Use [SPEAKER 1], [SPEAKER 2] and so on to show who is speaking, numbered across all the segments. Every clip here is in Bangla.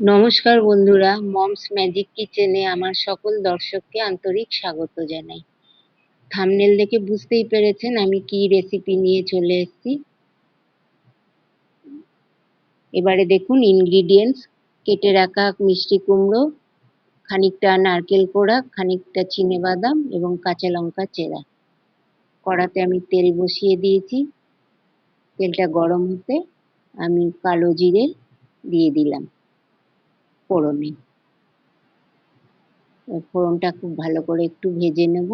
[SPEAKER 1] নমস্কার বন্ধুরা, মমস ম্যাজিক কিচেনে আমার সকল দর্শককে আন্তরিক স্বাগত জানাই। থাম্বনেল দেখে বুঝতেই পেরেছেন আমি কি রেসিপি নিয়ে চলে এসেছি। এবারে দেখুন ইনগ্রিডিয়েন্টস: কেটে রাখা মিষ্টি কুমড়ো, খানিকটা নারকেল কোড়া, খানিকটা চিনেবাদাম এবং কাঁচা লঙ্কা চেরা। কড়াতে আমি তেল বসিয়ে দিয়েছি। তেলটা গরম হতে আমি কালো জিরে দিয়ে দিলাম ফোড়নে। ফোড়নটা খুব ভালো করে একটু ভেজে নেব।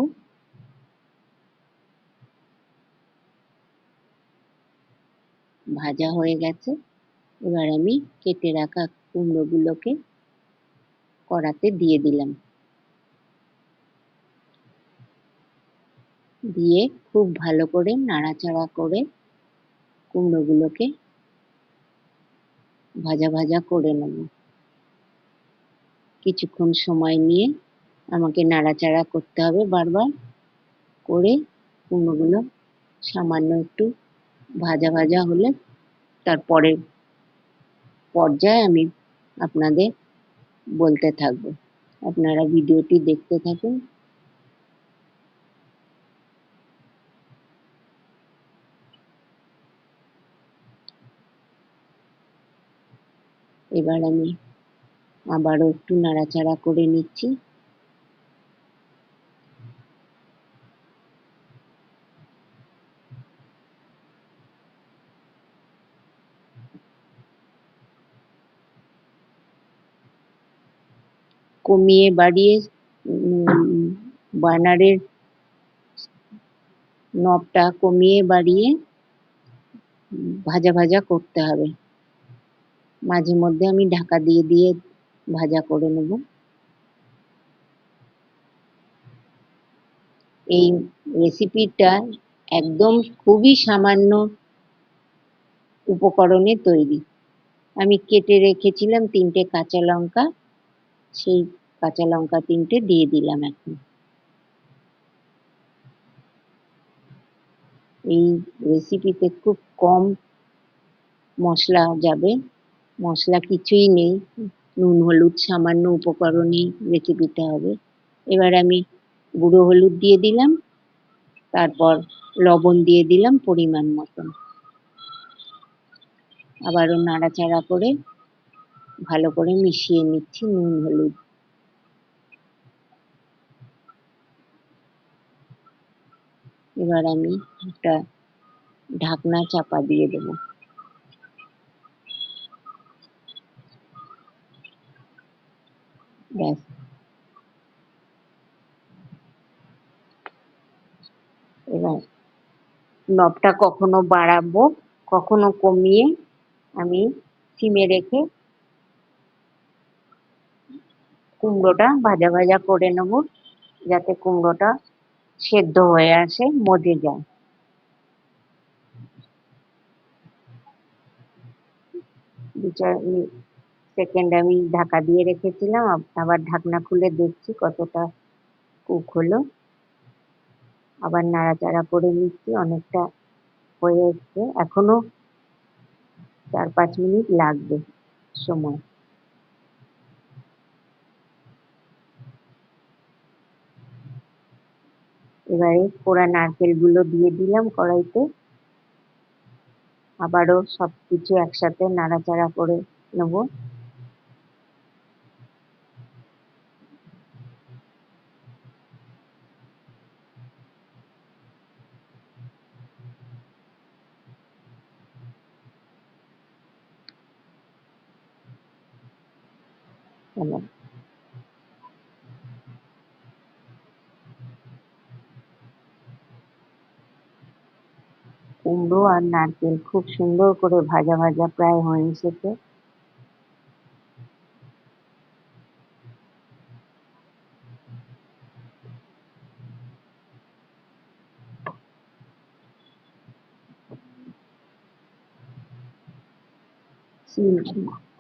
[SPEAKER 1] ভাজা হয়ে গেছে। এবার আমি কেটে রাখা কুমড়োগুলোকে কড়াতে দিয়ে দিলাম। দিয়ে খুব ভালো করে নাড়াচাড়া করে কুমড়োগুলোকে ভাজা ভাজা করে নেব। কিছুক্ষণ সময় নিয়ে আমাকে নাড়াচাড়া করতে হবে বারবার করে। কুমড়োগুলো সামান্য একটু ভাজা ভাজা হলে তারপরের পর্যায়ে আমি আপনাদের বলতে থাকবো। আপনারা ভিডিওটি দেখতে থাকুন। এবার আমি আবারও একটু নাড়াচাড়া করে নিচ্ছি। কমিয়ে বাড়িয়ে বার্নারের নবটা কমিয়ে বাড়িয়ে ভাজা ভাজা করতে হবে। মাঝে মধ্যে আমি ঢাকা দিয়ে দিয়ে ভাজা করে নেব। এই রেসিপিটা একদম খুবই সামান্য উপকরণে তৈরি। আমি কেটে রেখেছিলাম 3টে কাঁচা লঙ্কা, সেই কাঁচা লঙ্কা 3টে দিয়ে দিলাম এখন। এই রেসিপিতে খুব কম মশলা যাবে, মশলা কিছুই নেই, নুন হলুদ সামান্য উপকরণেই রেসিপিটা হবে। এবার আমি গুঁড়ো হলুদ দিয়ে দিলাম, তারপর লবণ দিয়ে দিলাম পরিমাণ মতন। আবারও নাড়াচাড়া করে ভালো করে মিশিয়ে নিচ্ছি নুন হলুদ। এবার আমি একটা ঢাকনা চাপা দিয়ে দেবো। ব্যাস, এবার নবটা কখনো বাড়াবো কখনো কমিয়ে আমি সিমে রেখে কুমড়োটা ভাজা ভাজা করে নেব, যাতে কুমড়োটা সেদ্ধ হয়ে আসে, মজে যায়। 2-4 সেকেন্ড আমি ঢাকা দিয়ে রেখেছিলাম, আবার ঢাকনা খুলে দেখছি কতটা কুক হলো। আবার নাড়াচাড়া করে নিচ্ছি, অনেকটা হয়ে এসছে, এখনো 4-5 মিনিট লাগবে সময়। এবারে কোড়া নারকেলগুলো দিয়ে দিলাম কড়াইতে। আবারও সবকিছু একসাথে নাড়াচাড়া করে নেব। কুমড়ো আর নারকেল খুব সুন্দর করে ভাজা ভাজা প্রায় হয়ে এসেছে।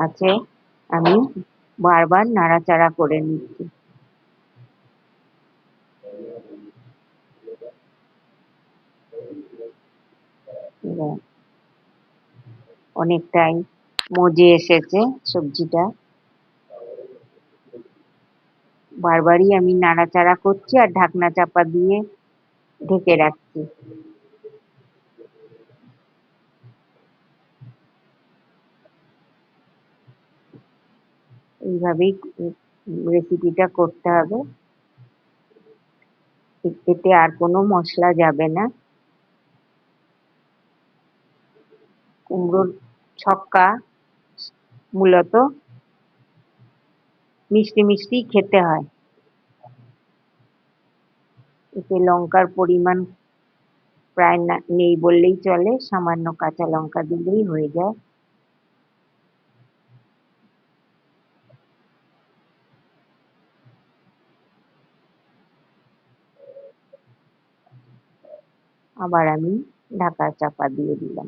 [SPEAKER 1] আছে, আমি বারবার নাড়াচাড়া করে নিচ্ছি। অনেকটাই মজে এসেছে সবজিটা। বারবারই আমি নাড়াচাড়া করছি আর ঢাকনা চাপা দিয়ে ঢেকে রাখছি। এইভাবেই রেসিপিটা করতে হবে। এতে আর কোনো মশলা যাবে না। কুমড়োর ছক্কা মূলত মিষ্টি মিষ্টি খেতে হয়। এতে লঙ্কার পরিমাণ প্রায় নেই বললেই চলে, সামান্য কাঁচা লঙ্কা দিলেই হয়ে যায়। আবার আমি ঢাকা চাপা দিয়ে দিলাম।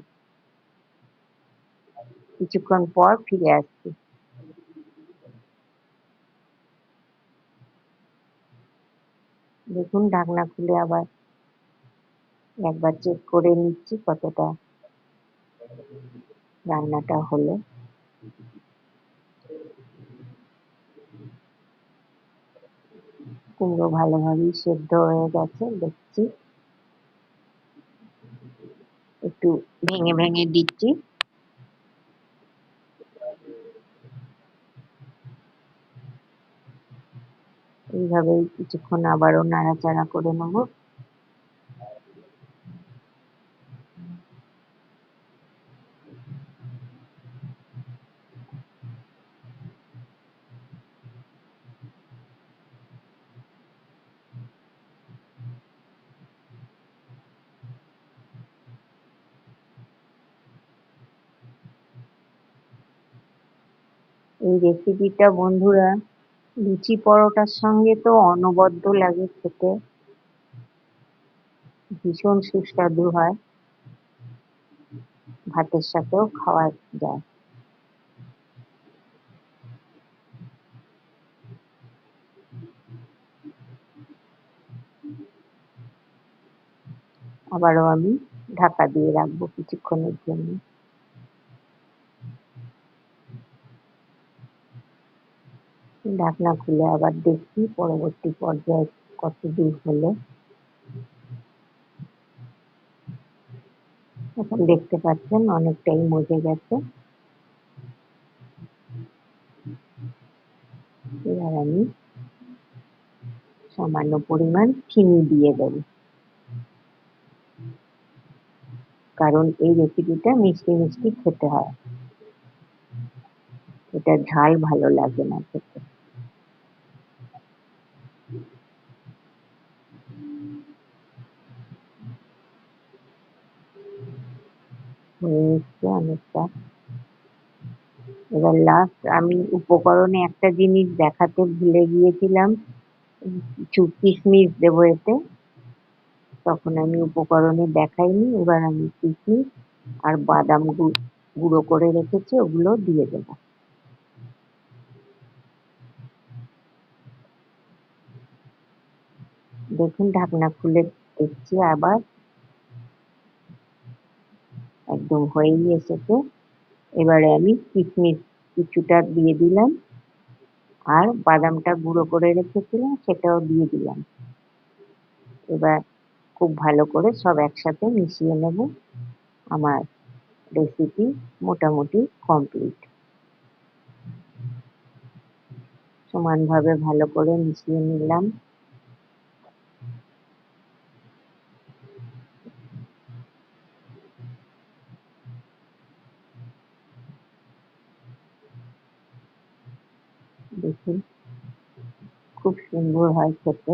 [SPEAKER 1] কিছুক্ষণ পর ফিরে আসছি। দেখুন ঢাকনা খুলে আবার একবার চেক করে নিচ্ছি কতটা রান্নাটা হলো। কুমড়ো ভালোভাবেই সেদ্ধ হয়ে গেছে দেখছি। একটু ভেঙে ভেঙে দিচ্ছি। এইভাবেই কিছুক্ষণ আবারও নাড়াচাড়া করে নেব। এই রেসিপিটা বন্ধুরা লুচি পরোটার সঙ্গে তো অনবদ্য লাগে খেতে, ভীষণ সুস্বাদু হয়, ভাতের সাথেও খাওয়া যায়। আবারও আমি ঢাকা দিয়ে রাখবো কিছুক্ষণের জন্য। ঢাকনা খুলে আবার দেখছি পরবর্তী পর্যায়ে কত দূর হলো। এখন দেখতে পাচ্ছেন অনেকটাই মজে গেছে। এবার আমি সামান্য পরিমাণ চিনি দিয়ে দেব, কারণ এই রেসিপিটা মিষ্টি মিষ্টি খেতে হয়, এটা ঝাল ভালো লাগে না খেতে। হয়ে এসছে অনেকটা। এবার লাস্ট আমি উপকরণে একটা জিনিস দেখাতে ভুলে গিয়েছিলাম, কিছু কিশমিশ দেবো এতে, তখন আমি উপকরণে দেখাইনি। এবার আমি কিশমিশ আর বাদাম গুঁড়ো করে রেখেছি ওগুলো দিয়ে দেবো। দেখুন ঢাকনা খুলে দেখছি আবার একদম হয়েই এসেছে। এবারে আমি কিশমিশ কিছুটা দিয়ে দিলাম আর বাদামটা গুঁড়ো করে রেখেছিলাম সেটাও দিয়ে দিলাম। এবার খুব ভালো করে সব একসাথে মিশিয়ে নেব। আমার রেসিপি মোটামুটি কমপ্লিট। সমানভাবে ভালো করে মিশিয়ে নিলাম। দেখুন খুব সুন্দর হয় খেতে।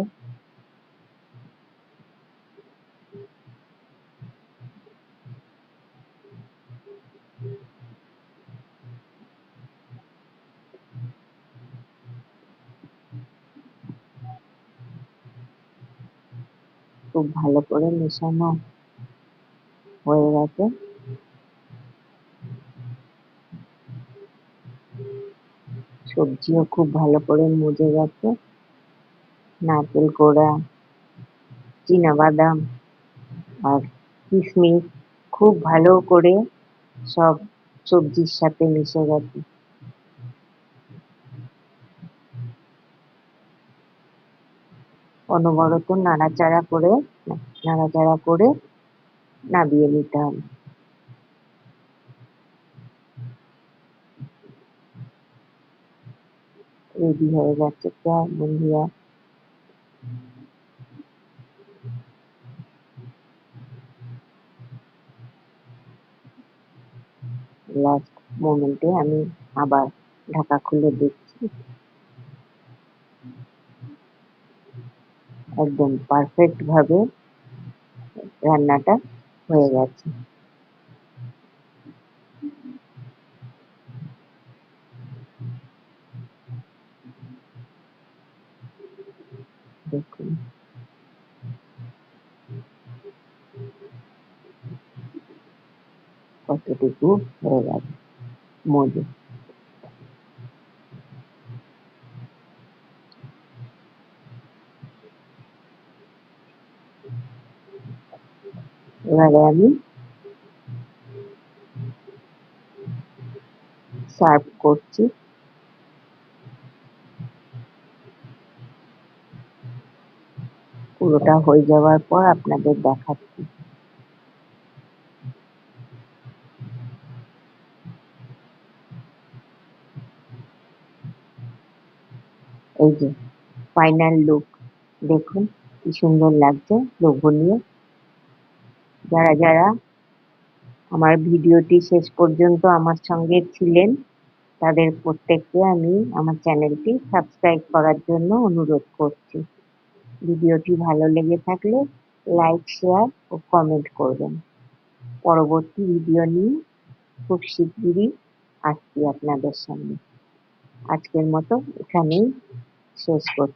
[SPEAKER 1] খুব ভালো করে মেশানো হয়ে গেছে। সবজিও খুব ভালো করে মজে গেছে। নারকেল কোড়া, বাদাম আর কিশমিশ খুব ভালো করে সব সবজির সাথে মিশে গেছে। অনবরত নাড়াচাড়া করে নামিয়ে নিতে হবে। রেডি হয়ে যাচ্ছে বন্ধুরা। লাস্ট মোমেন্টে আমি আবার ঢাকা খুলে দেখছি, একদম পারফেক্ট ভাবে রান্নাটা হয়ে গেছে। দেখুন কতটুকু হয়ে গেছে মজু। এবারে আমি সার্ভ করছি। পুরোটা হয়ে যাওয়ার পর আপনাদের দেখাচ্ছি। এই যে ফাইনাল লুক, দেখুন কি সুন্দর লাগছে, লোভনীয়। যারা যারা আমার ভিডিওটি শেষ পর্যন্ত আমার সঙ্গে ছিলেন তাদের প্রত্যেককে আমি আমার চ্যানেলটি সাবস্ক্রাইব করার জন্য অনুরোধ করছি। ভিডিওটি ভালো লেগে থাকলে লাইক, শেয়ার ও কমেন্ট করবেন। পরবর্তী ভিডিও নিয়ে খুব শিগগিরই আসছি আপনাদের সামনে। আজকের মতো এখানেই শেষ করছি।